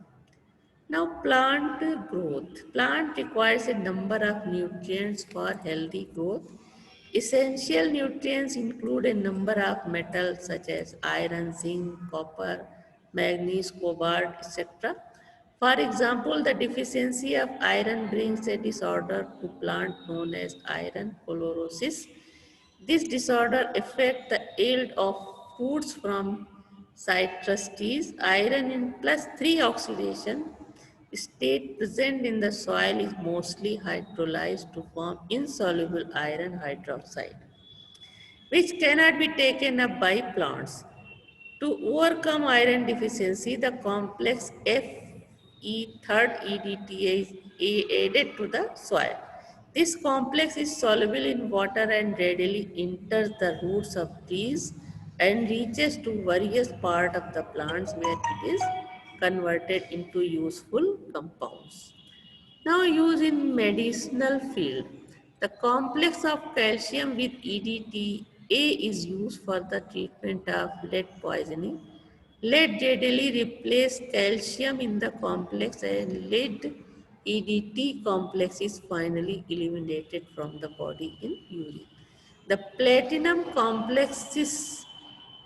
Now plant growth. Plant requires a number of nutrients for healthy growth. Essential nutrients include a number of metals such as iron, zinc, copper, manganese, cobalt, etc. For example, the deficiency of iron brings a disorder to plant known as iron chlorosis. This disorder affects the yield of fruits from citrus trees. Iron in +3 oxidation state present in the soil is mostly hydrolyzed to form insoluble iron hydroxide, which cannot be taken up by plants. To overcome iron deficiency, the complex Fe third EDTA is added to the soil. This complex is soluble in water and readily enters the roots of trees and reaches to various parts of the plants where it is converted into useful compounds. Now used in medicinal field, the complex of calcium with EDTA is used for the treatment of lead poisoning. Lead readily replaces calcium in the complex and lead EDT complex is finally eliminated from the body in urine. The platinum complex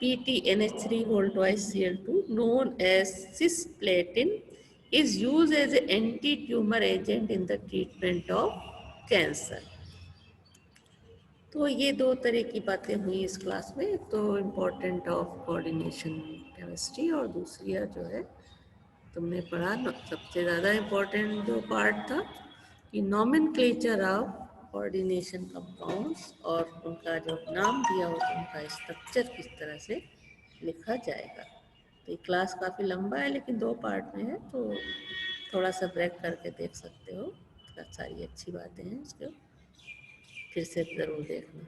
PTNH3 whole twice Cl2 known as cisplatin is used as an anti-tumor agent in the treatment of cancer. तो ये दो तरह की बातें हुई इस class में. तो इम्पोर्टेंट ऑफ कोऑर्डिनेशन केमिस्ट्री और दूसरी जो है तुमने पढ़ा सबसे ज़्यादा इम्पोर्टेंट जो पार्ट था कि नॉमेनक्लेचर ऑफ कोऑर्डिनेशन कंपाउंड्स और उनका जो नाम दिया हो तो उनका स्ट्रक्चर किस तरह से लिखा जाएगा. तो ये क्लास काफ़ी लंबा है लेकिन 2 पार्ट में है तो थोड़ा सा ब्रेक करके देख सकते हो. सारी अच्छी बातें हैं, इसको फिर से ज़रूर देखना.